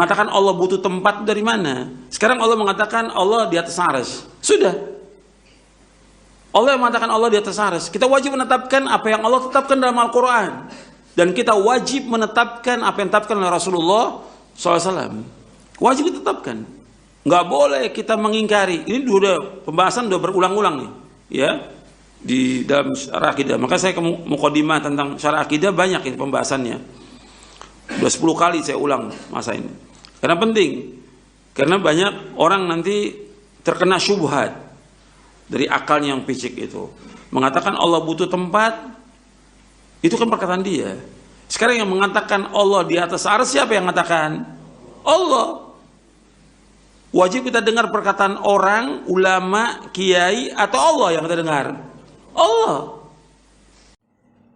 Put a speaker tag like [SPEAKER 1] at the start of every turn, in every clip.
[SPEAKER 1] Mengatakan Allah butuh tempat dari mana? Sekarang Allah mengatakan Allah di atas arsy. Sudah. Allah yang mengatakan Allah di atas arsy. Kita wajib menetapkan apa yang Allah tetapkan dalam Al-Quran. Dan kita wajib menetapkan apa yang ditetapkan oleh Rasulullah SAW. Wajib ditetapkan. Nggak boleh kita mengingkari. Ini udah pembahasan udah berulang-ulang nih, ya, di dalam syarah akidah. Maka saya mukadimah tentang syarah akidah banyak ini pembahasannya. Udah 10 kali saya ulang masa ini. Karena penting. Karena banyak orang nanti terkena syubhat dari akalnya yang picik itu. Mengatakan Allah butuh tempat, itu kan perkataan dia. Sekarang yang mengatakan Allah di atas arsy, siapa yang mengatakan? Allah. Wajib kita dengar perkataan orang, ulama, kiai, atau Allah yang kita dengar? Allah.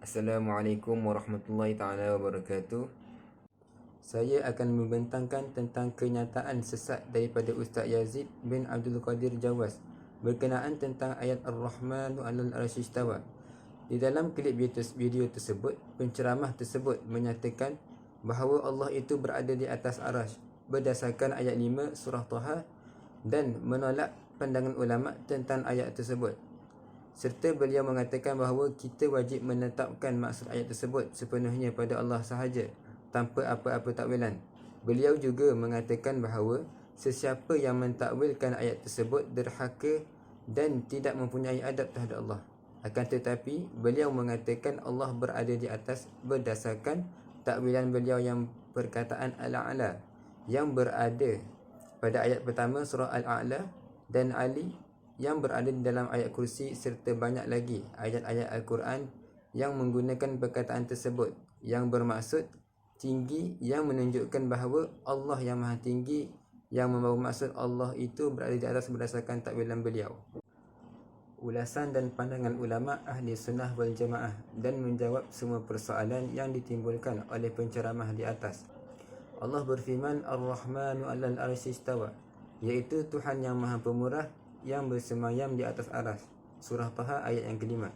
[SPEAKER 2] Assalamualaikum warahmatullahi ta'ala wabarakatuh. Saya akan membentangkan tentang kenyataan sesat daripada Ustaz Yazid bin Abdul Qadir Jawas berkenaan tentang ayat Ar-Rahmanu 'alal 'arsy istawa. Di dalam klip video tersebut, penceramah tersebut menyatakan bahawa Allah itu berada di atas arsy berdasarkan ayat 5 surah Taha dan menolak pandangan ulama tentang ayat tersebut. Serta beliau mengatakan bahawa kita wajib menetapkan maksud ayat tersebut sepenuhnya pada Allah sahaja, tanpa apa-apa takwilan. Beliau juga mengatakan bahawa sesiapa yang mentakwilkan ayat tersebut derhaka dan tidak mempunyai adab terhadap Allah. Akan tetapi, beliau mengatakan Allah berada di atas berdasarkan takwilan beliau yang perkataan Al-A'la yang berada pada ayat pertama surah Al-A'la dan Ali yang berada di dalam ayat kursi serta banyak lagi ayat-ayat Al-Quran yang menggunakan perkataan tersebut yang bermaksud tinggi, yang menunjukkan bahawa Allah yang maha tinggi, yang membawa maksud Allah itu berada di atas berdasarkan takwilan beliau. Ulasan dan pandangan ulama ahli sunnah wal jamaah dan menjawab semua persoalan yang ditimbulkan oleh penceramah di atas. Allah berfirman Ar-Rahmanu 'alal 'arsy istawa, iaitu Tuhan yang maha pemurah yang bersemayam di atas aras. Surah Taha ayat yang kelima.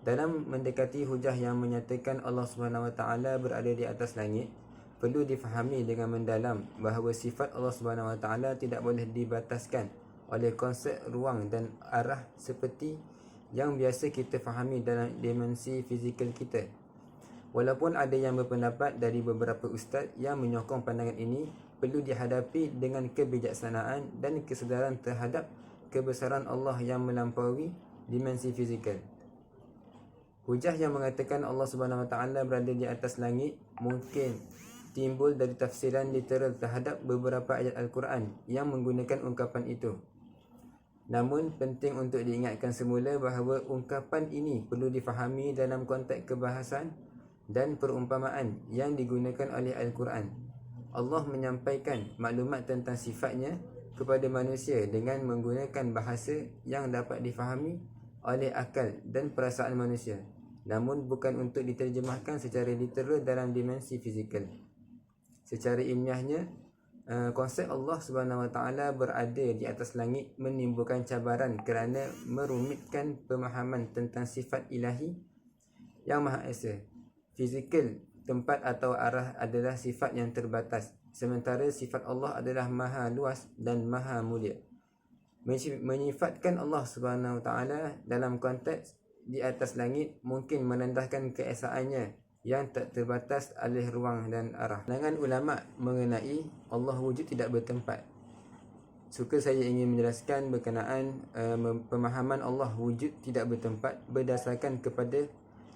[SPEAKER 2] Dalam mendekati hujah yang menyatakan Allah Subhanahu Wa Taala berada di atas langit, perlu difahami dengan mendalam bahawa sifat Allah Subhanahu Wa Taala tidak boleh dibataskan oleh konsep ruang dan arah seperti yang biasa kita fahami dalam dimensi fizikal kita. Walaupun ada yang berpendapat dari beberapa ustaz yang menyokong pandangan ini, perlu dihadapi dengan kebijaksanaan dan kesedaran terhadap kebesaran Allah yang melampaui dimensi fizikal. Hujah yang mengatakan Allah Subhanahu Wa Taala berada di atas langit mungkin timbul dari tafsiran literal terhadap beberapa ayat Al-Quran yang menggunakan ungkapan itu. Namun penting untuk diingatkan semula bahawa ungkapan ini perlu difahami dalam konteks kebahasan dan perumpamaan yang digunakan oleh Al-Quran. Allah menyampaikan maklumat tentang sifatnya kepada manusia dengan menggunakan bahasa yang dapat difahami oleh akal dan perasaan manusia, namun bukan untuk diterjemahkan secara literal dalam dimensi fizikal. Secara ilmiahnya, konsep Allah Subhanahu Wa Taala berada di atas langit menimbulkan cabaran kerana merumitkan pemahaman tentang sifat ilahi yang Maha Esa. Fizikal, tempat atau arah adalah sifat yang terbatas, sementara sifat Allah adalah maha luas dan maha mulia. Menyifatkan Allah Subhanahu Wa Taala dalam konteks di atas langit mungkin merendahkan keesaannya yang tak terbatas oleh ruang dan arah. Pandangan ulama mengenai Allah wujud tidak bertempat. Suka saya ingin menjelaskan berkenaan pemahaman Allah wujud tidak bertempat berdasarkan kepada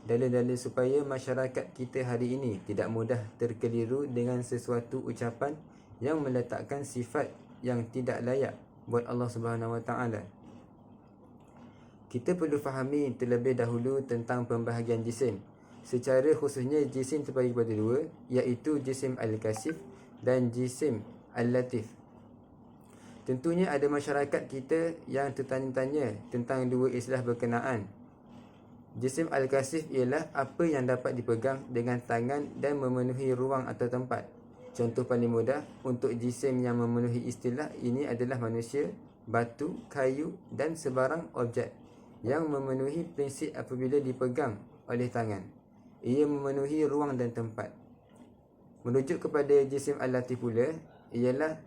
[SPEAKER 2] dalil-dalil supaya masyarakat kita hari ini tidak mudah terkeliru dengan sesuatu ucapan yang meletakkan sifat yang tidak layak buat Allah Subhanahu Wa Taala. Kita perlu fahami terlebih dahulu tentang pembahagian jisim. Secara khususnya jisim terbagi kepada dua, iaitu jisim Al-Kasif dan jisim Al-Latif. Tentunya ada masyarakat kita yang tertanya-tanya tentang dua istilah berkenaan. Jisim Al-Kasif ialah apa yang dapat dipegang dengan tangan dan memenuhi ruang atau tempat. Contoh paling mudah untuk jisim yang memenuhi istilah ini adalah manusia, batu, kayu dan sebarang objek yang memenuhi prinsip apabila dipegang oleh tangan. Ia memenuhi ruang dan tempat. Merujuk kepada jisim Al-Latif pula, ialah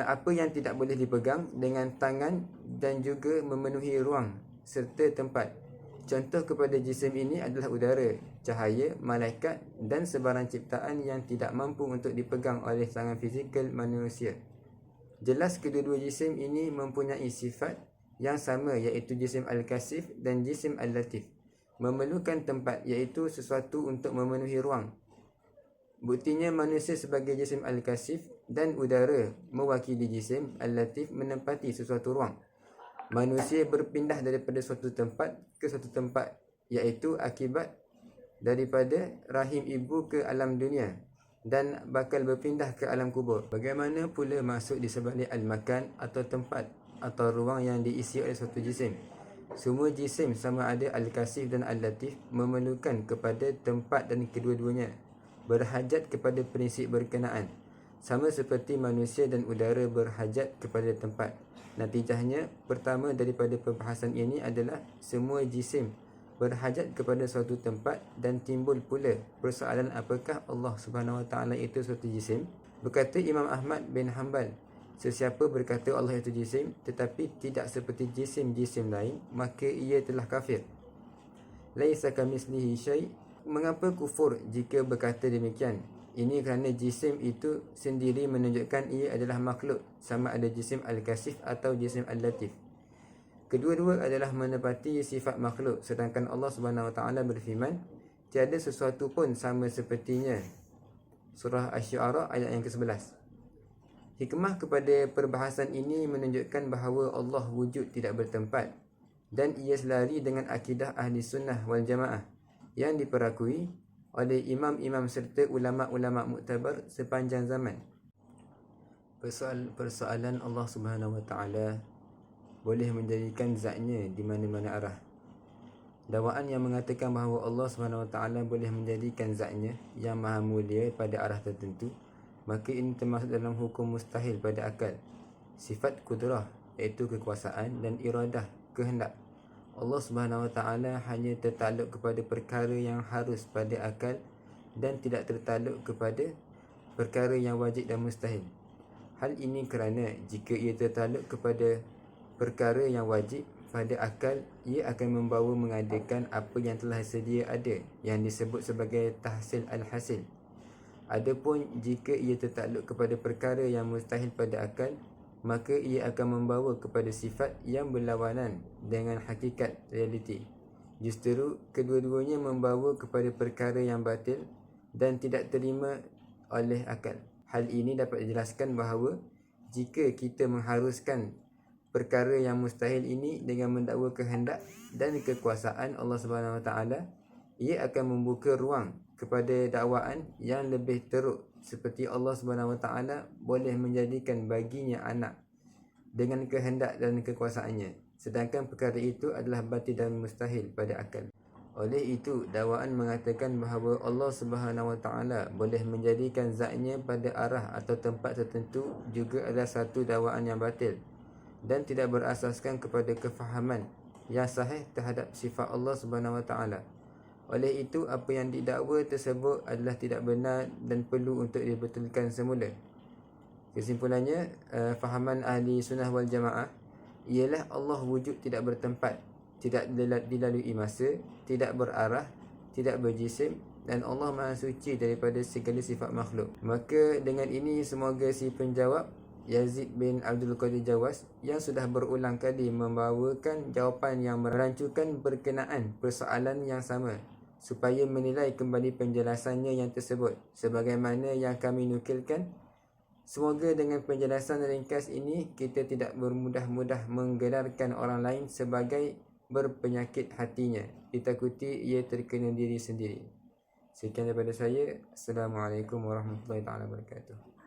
[SPEAKER 2] apa yang tidak boleh dipegang dengan tangan dan juga memenuhi ruang serta tempat. Contoh kepada jisim ini adalah udara, cahaya, malaikat dan sebarang ciptaan yang tidak mampu untuk dipegang oleh tangan fizikal manusia. Jelas kedua-dua jisim ini mempunyai sifat yang sama, iaitu jisim al-kasif dan jisim al-latif. Memerlukan tempat, iaitu sesuatu untuk memenuhi ruang. Buktinya manusia sebagai jisim al-kasif dan udara mewakili jisim al-latif menempati sesuatu ruang. Manusia berpindah daripada suatu tempat ke suatu tempat, iaitu akibat daripada rahim ibu ke alam dunia dan bakal berpindah ke alam kubur. Bagaimana pula masuk di sebalik al-makan atau tempat atau ruang yang diisi oleh suatu jisim? Semua jisim sama ada al-kasif dan al-latif memerlukan kepada tempat dan kedua-duanya berhajat kepada prinsip berkenaan. Sama seperti manusia dan udara berhajat kepada tempat. Natijahnya, pertama daripada perbahasan ini adalah semua jisim berhajat kepada suatu tempat dan timbul pula persoalan apakah Allah Subhanahu Wa Taala itu suatu jisim. Berkata Imam Ahmad bin Hanbal, sesiapa berkata Allah itu jisim tetapi tidak seperti jisim-jisim lain, maka ia telah kafir. Laisa kamitslihi syai'. Mengapa kufur jika berkata demikian? Ini kerana jisim itu sendiri menunjukkan ia adalah makhluk, sama ada jisim al-kasif atau jisim al-latif. Kedua-dua adalah menepati sifat makhluk, sedangkan Allah Subhanahu Wa Taala berfirman, tiada sesuatu pun sama sepertinya. Surah Asy-Syu'ara ayat yang ke-11. Hikmah kepada perbahasan ini menunjukkan bahawa Allah wujud tidak bertempat dan ia selari dengan akidah ahli sunnah wal jamaah yang diperakui oleh imam-imam serta ulama-ulama muktabar sepanjang zaman. Persoalan Allah Subhanahu Wa Taala boleh menjadikan zatnya di mana-mana arah. Dakwaan yang mengatakan bahawa Allah Subhanahu Wa Taala boleh menjadikan zatnya yang maha mulia pada arah tertentu, maka ini termasuk dalam hukum mustahil pada akal. Sifat kudrah, iaitu kekuasaan, dan iradah, kehendak. Allah Subhanahu Wa Taala hanya tertakluk kepada perkara yang harus pada akal dan tidak tertakluk kepada perkara yang wajib dan mustahil. Hal ini kerana jika ia tertakluk kepada perkara yang wajib pada akal, ia akan membawa mengadakan apa yang telah sedia ada, yang disebut sebagai tahsil al-hasil. Adapun jika ia tertakluk kepada perkara yang mustahil pada akal, maka ia akan membawa kepada sifat yang berlawanan dengan hakikat realiti. Justru kedua-duanya membawa kepada perkara yang batil dan tidak terima oleh akal. Hal ini dapat dijelaskan bahawa jika kita mengharuskan perkara yang mustahil ini dengan mendakwa kehendak dan kekuasaan Allah Subhanahu Wa Taala, ia akan membuka ruang kepada dakwaan yang lebih teruk, seperti Allah Subhanahu Wa Taala boleh menjadikan baginya anak dengan kehendak dan kekuasaannya, sedangkan perkara itu adalah batil dan mustahil pada akal. Oleh itu, dakwaan mengatakan bahawa Allah Subhanahu Wa Taala boleh menjadikan zatnya pada arah atau tempat tertentu juga adalah satu dakwaan yang batil dan tidak berasaskan kepada kefahaman yang sahih terhadap sifat Allah Subhanahu Wa Taala. Oleh itu, apa yang didakwa tersebut adalah tidak benar dan perlu untuk dibetulkan semula. Kesimpulannya, fahaman ahli sunnah wal jamaah ialah Allah wujud tidak bertempat, tidak dilalui masa, tidak berarah, tidak berjisim, dan Allah Maha Suci daripada segala sifat makhluk. Maka dengan ini semoga si penjawab Yazid bin Abdul Qadir Jawas yang sudah berulang kali membawakan jawapan yang merancukan berkenaan persoalan yang sama, supaya menilai kembali penjelasannya yang tersebut sebagaimana yang kami nukilkan. Semoga dengan penjelasan ringkas ini kita tidak bermudah-mudah menggelarkan orang lain sebagai berpenyakit hatinya, ditakuti ia terkena diri sendiri. Sekian daripada saya. Assalamualaikum warahmatullahi wabarakatuh.